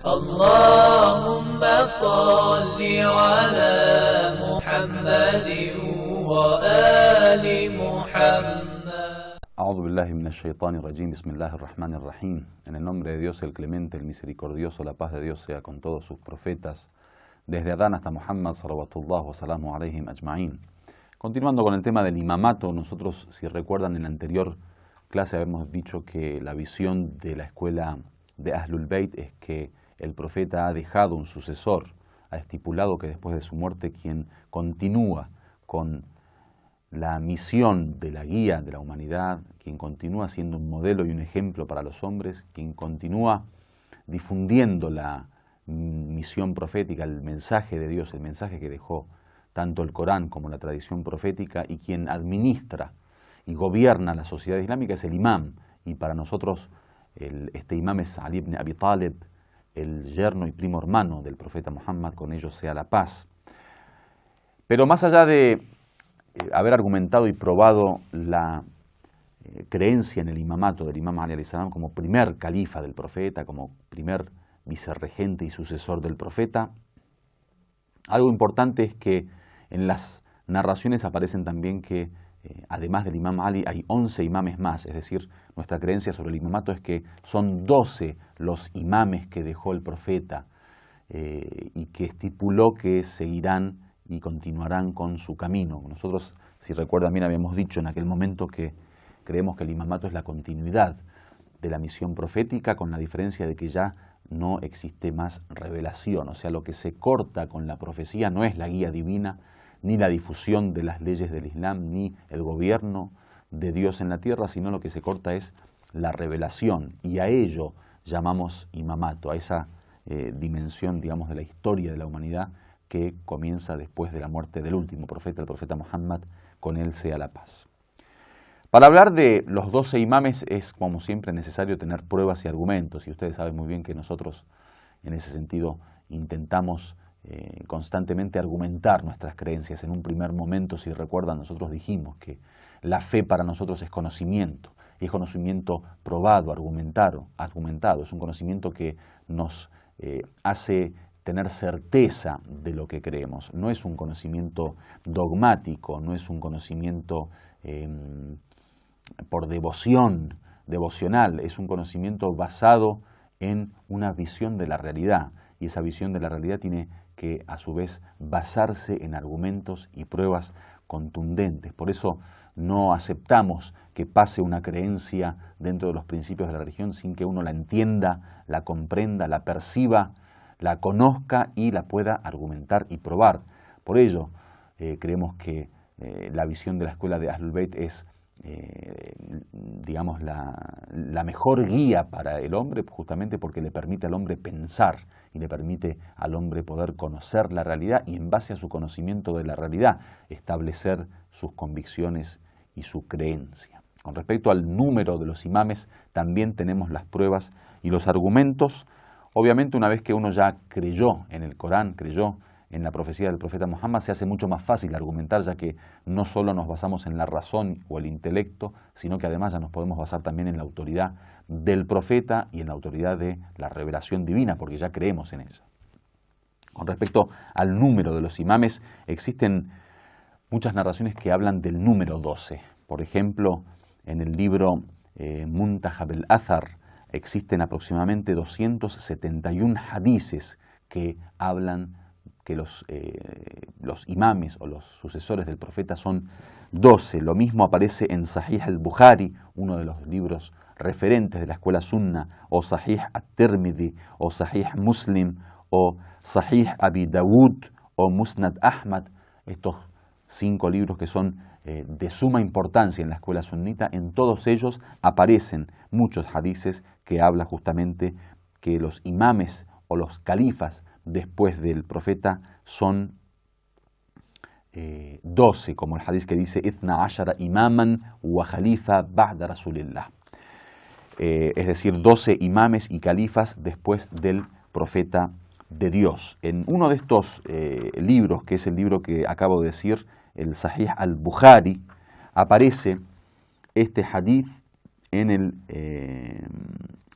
اللهم صل على محمد وآل محمد. أعوذ بالله من الشيطان الرجيم. بسم الله الرحمن الرحيم. En el nombre de Dios, el clemente, el misericordioso, la paz de Dios sea con todos sus profetas, desde Adán hasta Muhammad, salawatullah wa salamu alayhim ajma'in. Continuando con el tema del imamato, nosotros, si recuerdan, en la anterior clase habíamos dicho que la visión de la escuela de Ahlul Bayt es que el profeta ha dejado un sucesor, ha estipulado que después de su muerte quien continúa con la misión de la guía de la humanidad, quien continúa siendo un modelo y un ejemplo para los hombres, quien continúa difundiendo la misión profética, el mensaje de Dios, el mensaje que dejó tanto el Corán como la tradición profética, y quien administra y gobierna la sociedad islámica es el imam. Y para nosotros este imam es Ali ibn Abi Talib, el yerno y primo hermano del profeta Muhammad, con ellos sea la paz. Pero más allá de haber argumentado y probado la creencia en el imamato del imam Ali alayhi salam como primer califa del profeta, como primer vicerregente y sucesor del profeta, algo importante es que en las narraciones aparecen también que además del imam Ali hay 11 imames más, es decir, nuestra creencia sobre el imamato es que son 12 los imames que dejó el profeta y que estipuló que seguirán y continuarán con su camino. Nosotros, si recuerdan bien, habíamos dicho en aquel momento que creemos que el imamato es la continuidad de la misión profética, con la diferencia de que ya no existe más revelación, o sea, lo que se corta con la profecía no es la guía divina, ni la difusión de las leyes del Islam, ni el gobierno de Dios en la tierra, sino lo que se corta es la revelación, y a ello llamamos imamato, a esa dimensión, digamos, de la historia de la humanidad que comienza después de la muerte del último profeta, el profeta Muhammad, con él sea la paz. Para hablar de los 12 imames es, como siempre, necesario tener pruebas y argumentos, y ustedes saben muy bien que nosotros en ese sentido intentamos constantemente argumentar nuestras creencias. En un primer momento, si recuerdan, nosotros dijimos que la fe para nosotros es conocimiento, y es conocimiento probado, argumentado, es un conocimiento que nos hace tener certeza de lo que creemos. No es un conocimiento dogmático, no es un conocimiento por devoción, devocional, es un conocimiento basado en una visión de la realidad, y esa visión de la realidad tiene que a su vez basarse en argumentos y pruebas contundentes. Por eso no aceptamos que pase una creencia dentro de los principios de la religión sin que uno la entienda, la comprenda, la perciba, la conozca y la pueda argumentar y probar. Por ello, creemos que la visión de la escuela de Ahlul Bayt es, digamos, la mejor guía para el hombre, justamente porque le permite al hombre pensar y le permite al hombre poder conocer la realidad y, en base a su conocimiento de la realidad, establecer sus convicciones y su creencia. Con respecto al número de los imames, también tenemos las pruebas y los argumentos. Obviamente, una vez que uno ya creyó en el Corán, creyó en la profecía del profeta Muhammad, se hace mucho más fácil argumentar, ya que no solo nos basamos en la razón o el intelecto, sino que además ya nos podemos basar también en la autoridad del profeta y en la autoridad de la revelación divina, porque ya creemos en ella. Con respecto al número de los imames, existen muchas narraciones que hablan del número 12. Por ejemplo, en el libro Muntajab al-Athar existen aproximadamente 271 hadices que hablan que los imames o los sucesores del profeta son 12. Lo mismo aparece en Sahih al-Bukhari, uno de los libros referentes de la escuela sunna, o Sahih at-Tirmidhi, o Sahih Muslim, o Sahih Abi Dawud, o Musnad Ahmad. Estos 5 libros que son de suma importancia en la escuela sunnita, en todos ellos aparecen muchos hadices que hablan justamente que los imames o los califas después del profeta son 12, como el hadith que dice Ithna ashara imaman wa khalifa ba'da rasulillah, es decir, 12 imames y califas después del profeta de Dios. En uno de estos libros, que es el libro que acabo de decir, el Sahih al-Bukhari, aparece este hadith en el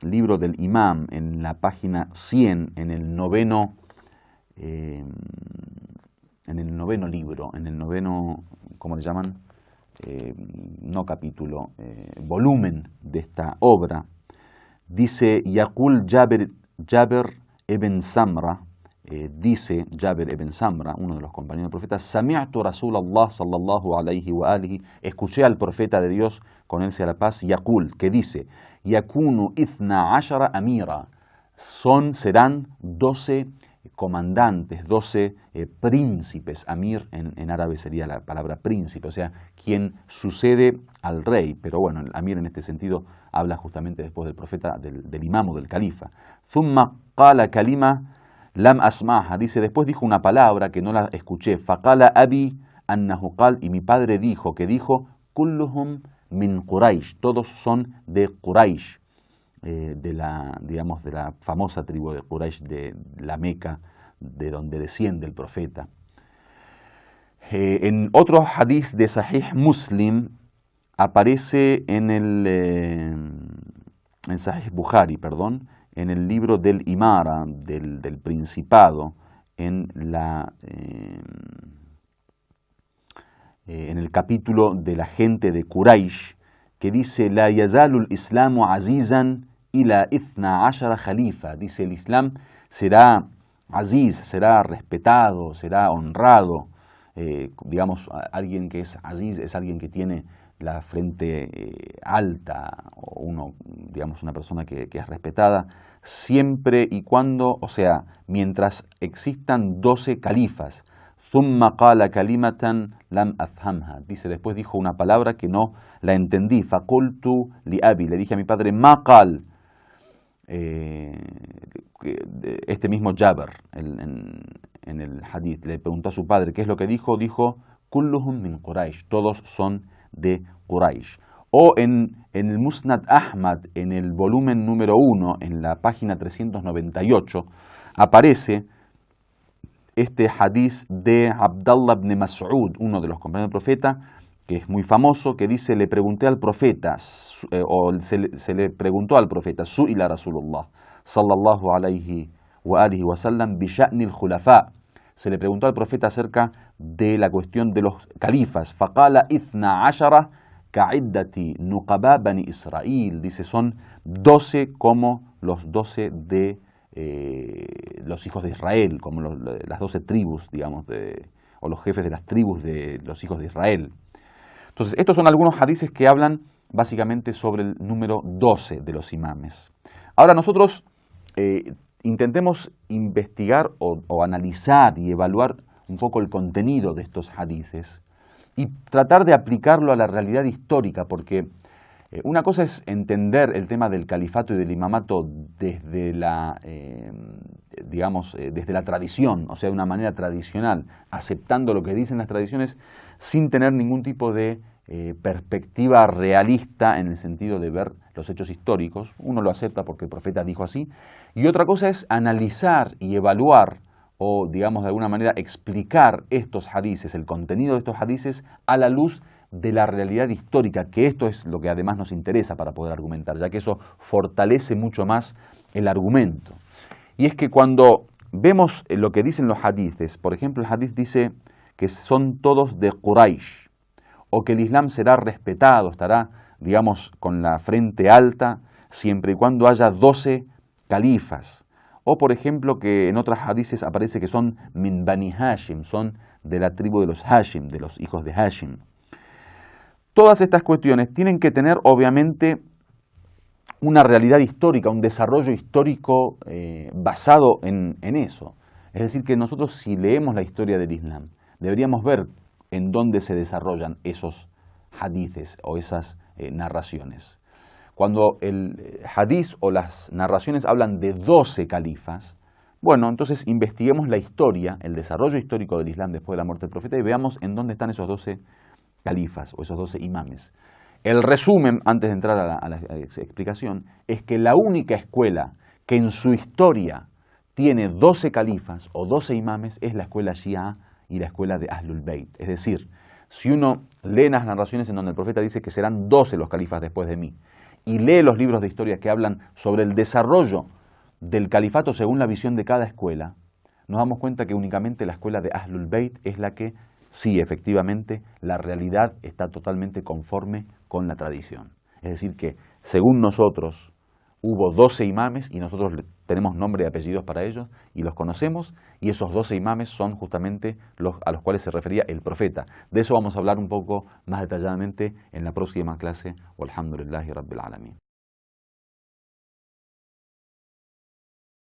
libro del Imam, en la página 100, en el noveno libro, en el noveno, ¿cómo le llaman? No capítulo, volumen de esta obra, dice Yaqul Jabir ibn Samra, dice Jabir ibn Samra, uno de los compañeros del profeta, Sami'tu Rasulallah sallallahu alayhi wa alihi, escuché al profeta de Dios, con él sea la paz, Yaqul, que dice, Yakunu ithna ashara amira, serán 12 comandantes, 12 príncipes. Amir en árabe sería la palabra príncipe, o sea, quien sucede al rey, pero bueno, el amir en este sentido habla justamente después del profeta, del imam o del califa. Thumma qala kalima lam asmaha, dice, después dijo una palabra que no la escuché, faqala abi annahu qal, y mi padre dijo, kulluhum min Quraysh, todos son de Quraysh, de la famosa tribu de Quraysh, de la Meca, de donde desciende el profeta. En otro hadith de Sahih Muslim aparece en Sahih Bukhari, perdón, en el libro del Imara, del Principado, en el capítulo de la gente de Quraysh, que dice, La yazalul islamu azizan ila ithna ashara khalifa. Dice, el Islam será aziz, será respetado, será honrado. Digamos, alguien que es aziz es alguien que tiene la frente alta, o una persona que es respetada, siempre y cuando, o sea, mientras existan 12 califas. Thumma qala kalimatan lam afhamha. Dice, después dijo una palabra que no la entendí. Faqultu li abi, le dije a mi padre, ma qal. Este mismo Jabir, en el hadith, le preguntó a su padre, ¿qué es lo que dijo? Dijo, kulluhum min Quraysh, todos son de Quraysh. O en el Musnad Ahmad, en el volumen número 1, en la página 398, aparece este hadith de Abdallah ibn Mas'ud, uno de los compañeros del profeta, que es muy famoso, que dice, le pregunté al profeta, se le preguntó al profeta, Su'ila Rasulullah, sallallahu alayhi wa alihi wa sallam, bi sha'ni al-khulafa. Se le preguntó al profeta acerca de la cuestión de los califas. Faqala ithna ashara ka'iddati nuqaba bani Israel. Dice, son 12 como los 12 de los hijos de Israel, como las 12 tribus, digamos, o los jefes de las tribus de los hijos de Israel. Entonces, estos son algunos hadices que hablan básicamente sobre el número 12 de los imames. Ahora nosotros intentemos investigar o analizar y evaluar un poco el contenido de estos hadices y tratar de aplicarlo a la realidad histórica, porque una cosa es entender el tema del califato y del imamato desde desde la tradición, o sea, de una manera tradicional, aceptando lo que dicen las tradiciones sin tener ningún tipo de perspectiva realista en el sentido de ver los hechos históricos. Uno lo acepta porque el profeta dijo así. Y otra cosa es analizar y evaluar o, digamos, de alguna manera explicar estos hadices, el contenido de estos hadices a la luz de la realidad histórica, que esto es lo que además nos interesa para poder argumentar, ya que eso fortalece mucho más el argumento. Y es que cuando vemos lo que dicen los hadices, por ejemplo, el hadith dice que son todos de Quraysh, o que el Islam será respetado, estará, digamos, con la frente alta, siempre y cuando haya 12 califas. O, por ejemplo, que en otras hadices aparece que son min Bani Hashim, son de la tribu de los Hashim, de los hijos de Hashim. Todas estas cuestiones tienen que tener, obviamente, una realidad histórica, un desarrollo histórico basado en eso. Es decir, que nosotros, si leemos la historia del Islam, deberíamos ver en dónde se desarrollan esos hadices o esas narraciones. Cuando el hadiz o las narraciones hablan de 12 califas, bueno, entonces investiguemos la historia, el desarrollo histórico del Islam después de la muerte del profeta y veamos en dónde están esos 12 califas o esos 12 imames. El resumen, antes de entrar a la explicación, es que la única escuela que en su historia tiene 12 califas o 12 imames es la escuela Shia y la escuela de Ahlul Bayt. Es decir, si uno lee las narraciones en donde el profeta dice que serán 12 los califas después de mí, y lee los libros de historia que hablan sobre el desarrollo del califato según la visión de cada escuela, nos damos cuenta que únicamente la escuela de Ahlul Bayt es la que, sí, efectivamente, la realidad está totalmente conforme con la tradición. Es decir que, según nosotros, hubo 12 imames y nosotros tenemos nombre y apellidos para ellos y los conocemos, y esos 12 imames son justamente los a los cuales se refería el profeta. De eso vamos a hablar un poco más detalladamente en la próxima clase. Walhamdulillahi Rabbil Alamin.